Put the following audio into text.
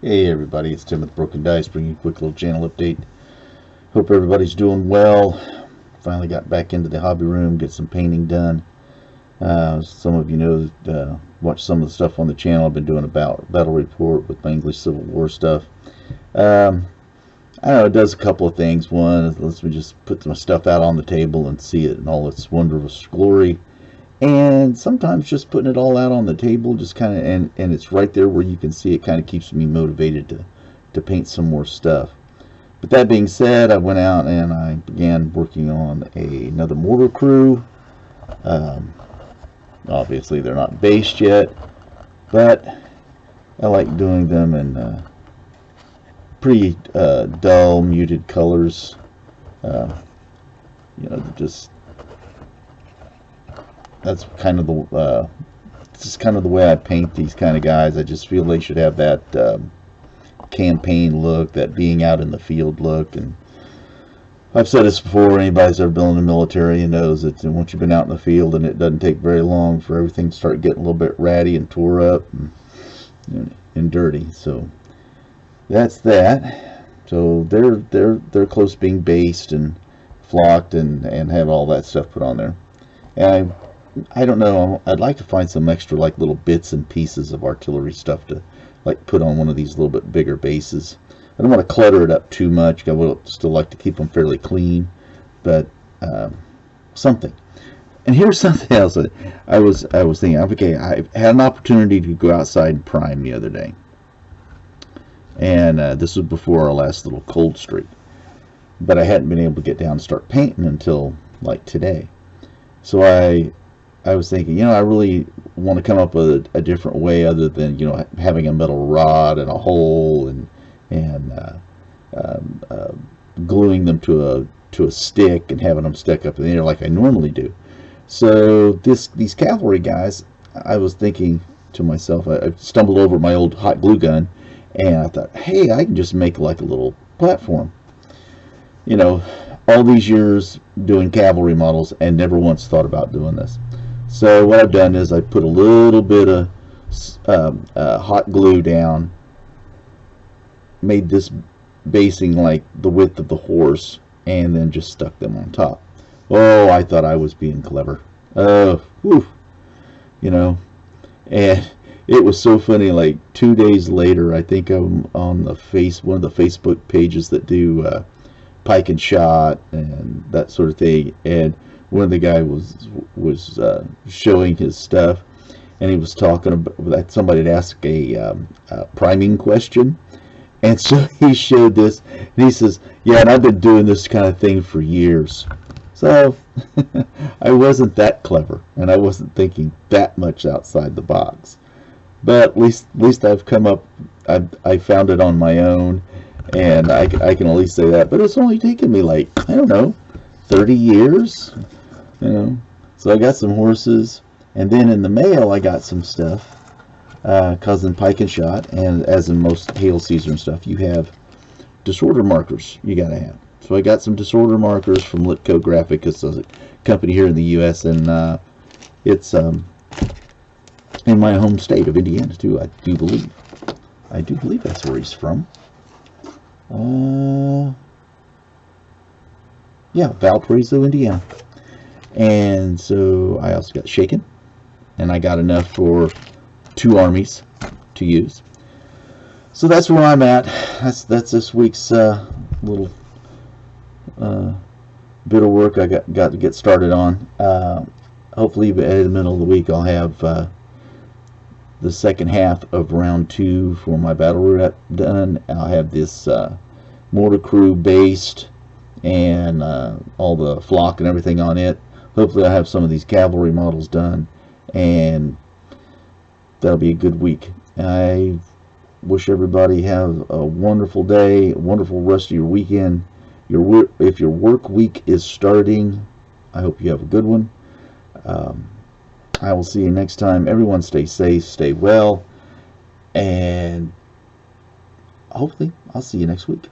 Hey everybody, it's Tim with Broken Dice, bringing you a quick little channel update. Hope everybody's doing well. Finally got back into the hobby room, get some painting done. Some of you know that watch some of the stuff on the channel. I've been doing about battle report with my English Civil War stuff. I don't know, it does a couple of things. One, it lets me just put my stuff out on the table and see it in all its wondrous glory. And sometimes just putting it all out on the table just kind of, and it's right there where you can see it, kind of keeps me motivated to paint some more stuff. But that being said, I went out and I began working on another mortar crew. Obviously they're not based yet, but I like doing them in pretty dull, muted colors. Just that's kind of the this is kind of the way I paint these kind of guys. I just feel they should have that campaign look, that being out in the field look. And I've said this before, anybody's ever been in the military knows that once you've been out in the field, and it doesn't take very long for everything to start getting a little bit ratty and tore up and dirty. So that's that. So they're close to being based and flocked and have all that stuff put on there. And I don't know, I'd like to find some extra like little bits and pieces of artillery stuff to like put on one of these little bit bigger bases. I don't want to clutter it up too much. I would still like to keep them fairly clean, but something. And here's something else that I was thinking. Okay, I had an opportunity to go outside and prime the other day, and this was before our last little cold streak, but I hadn't been able to get down and start painting until like today. So I was thinking, I really want to come up with a different way other than, having a metal rod and a hole and gluing them to a stick and having them stick up in the air like I normally do. So these cavalry guys, I was thinking to myself, I stumbled over my old hot glue gun, and I thought, hey, I can just make like a little platform. All these years doing cavalry models and never once thought about doing this. So what I've done is I put a little bit of hot glue down, made this basing like the width of the horse, and then just stuck them on top. Oh, I thought I was being clever. Whew. And it was so funny. Like 2 days later, I think I'm on the one of the Facebook pages that do pike and shot and that sort of thing, and one of the guy was showing his stuff, and he was talking about that somebody had asked a priming question, and so he showed this, and he says, yeah, and I've been doing this kind of thing for years. So I wasn't that clever, and I wasn't thinking that much outside the box, but at least I've come up, I found it on my own, and I can at least say that. But it's only taken me like, I don't know, 30 years. So I got some horses, and then in the mail I got some stuff, cousin pike and shot, and as in most hail season stuff, you have disorder markers you gotta have. So I got some disorder markers from Litco Graphic. It's a company here in the U.S., and it's in my home state of Indiana too. I do believe that's where he's from. Yeah, Valparaiso, Indiana. And so I also got shaken, and I got enough for 2 armies to use. So that's where I'm at. That's this week's little bit of work I got to get started on. Hopefully by the middle of the week I'll have the second half of round 2 for my battle roulette done. I'll have this mortar crew based, and all the flock and everything on it. Hopefully I'll have some of these cavalry models done, and that'll be a good week. I wish everybody have a wonderful day, a wonderful rest of your weekend. If your work week is starting, I hope you have a good one. I will see you next time. Everyone stay safe, stay well, and hopefully I'll see you next week.